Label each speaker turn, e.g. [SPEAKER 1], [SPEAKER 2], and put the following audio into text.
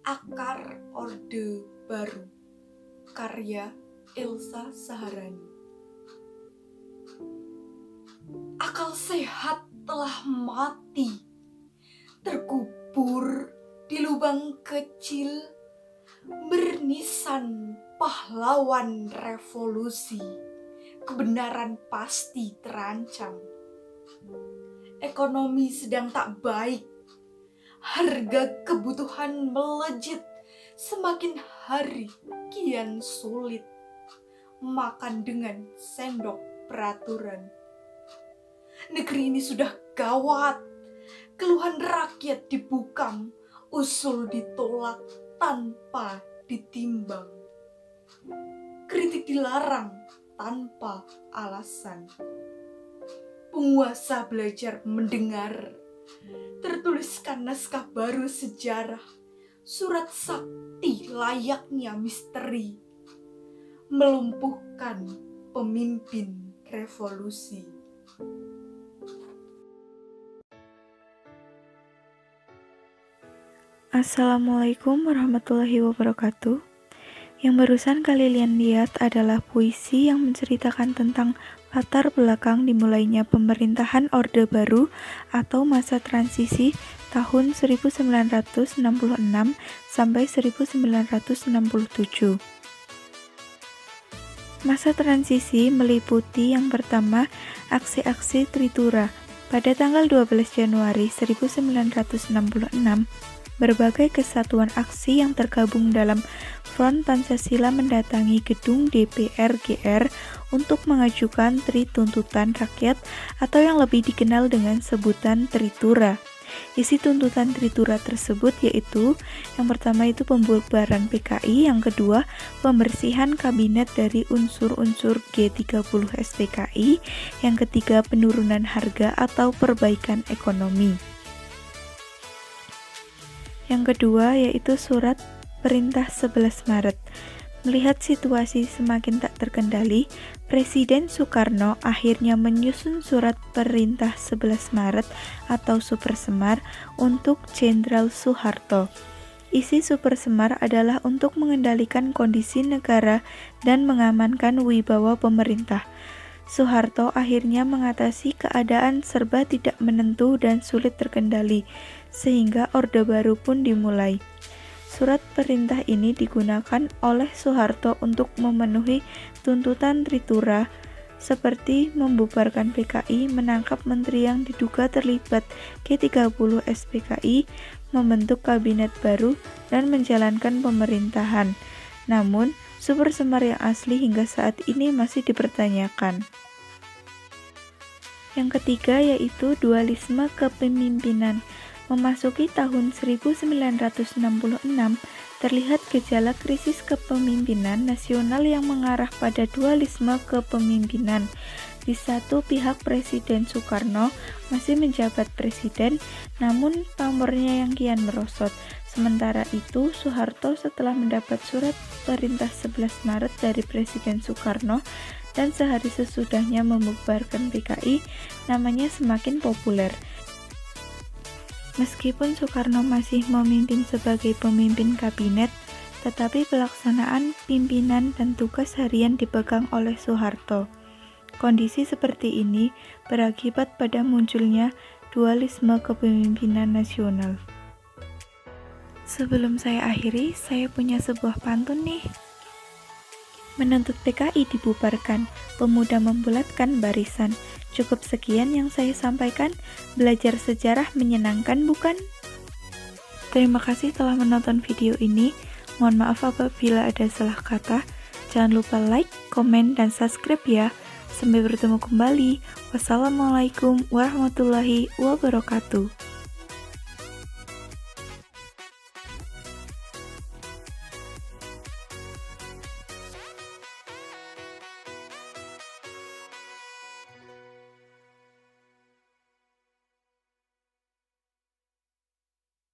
[SPEAKER 1] Akar Orde Baru, karya Elsa Syaharani. Akal sehat telah mati, terkubur di lubang kecil, bernisan pahlawan revolusi. Kebenaran pasti terancam. Ekonomi sedang tak baik, harga kebutuhan melejit, semakin hari kian sulit makan dengan sendok peraturan. Negeri ini sudah gawat, keluhan rakyat dibukam, usul ditolak tanpa ditimbang. Kritik dilarang tanpa alasan. Penguasa belajar mendengar, tertuliskan naskah baru sejarah, surat sakti layaknya misteri, melumpuhkan pemimpin revolusi.
[SPEAKER 2] Assalamualaikum warahmatullahi wabarakatuh. Yang barusan kalian lihat adalah puisi yang menceritakan tentang latar belakang dimulainya pemerintahan Orde Baru atau masa transisi tahun 1966 sampai 1967. Masa transisi meliputi yang pertama, aksi-aksi Tritura. Pada tanggal 12 Januari 1966, berbagai kesatuan aksi yang tergabung dalam Front Pancasila mendatangi gedung DPR GR untuk mengajukan tuntutan rakyat atau yang lebih dikenal dengan sebutan Tritura. Isi tuntutan Tritura tersebut yaitu yang pertama itu pembubaran PKI, yang kedua pembersihan kabinet dari unsur-unsur G30 SPKI, yang ketiga penurunan harga atau perbaikan ekonomi. Yang kedua yaitu surat Perintah 11 Maret. Melihat situasi semakin tak terkendali, Presiden Soekarno akhirnya menyusun surat Perintah 11 Maret atau Supersemar untuk Jenderal Soeharto. Isi Supersemar adalah untuk mengendalikan kondisi negara dan mengamankan wibawa pemerintah. Soeharto akhirnya mengatasi keadaan serba tidak menentu dan sulit terkendali, sehingga Orde Baru pun dimulai. Surat perintah ini digunakan oleh Soeharto untuk memenuhi tuntutan Tritura, seperti membubarkan PKI, menangkap menteri yang diduga terlibat G30 SPKI, membentuk kabinet baru, dan menjalankan pemerintahan. Namun, Supersemar yang asli hingga saat ini masih dipertanyakan. Yang ketiga yaitu dualisme kepemimpinan. Memasuki tahun 1966, terlihat gejala krisis kepemimpinan nasional yang mengarah pada dualisme kepemimpinan. Di satu pihak Presiden Soekarno masih menjabat presiden, namun pamornya yang kian merosot. Sementara itu, Soeharto setelah mendapat surat Perintah 11 Maret dari Presiden Soekarno dan sehari sesudahnya membubarkan PKI, namanya semakin populer. Meskipun Soekarno masih memimpin sebagai pemimpin kabinet, tetapi pelaksanaan pimpinan dan tugas harian dipegang oleh Soeharto. Kondisi seperti ini berakibat pada munculnya dualisme kepemimpinan nasional. Sebelum saya akhiri, saya punya sebuah pantun nih. Menuntut PKI dibubarkan, pemuda membulatkan barisan. Cukup sekian yang saya sampaikan. Belajar sejarah menyenangkan, bukan? Terima kasih telah menonton video ini. Mohon maaf apabila ada salah kata. Jangan lupa like, komen, dan subscribe ya. Sampai bertemu kembali. Wassalamualaikum warahmatullahi wabarakatuh.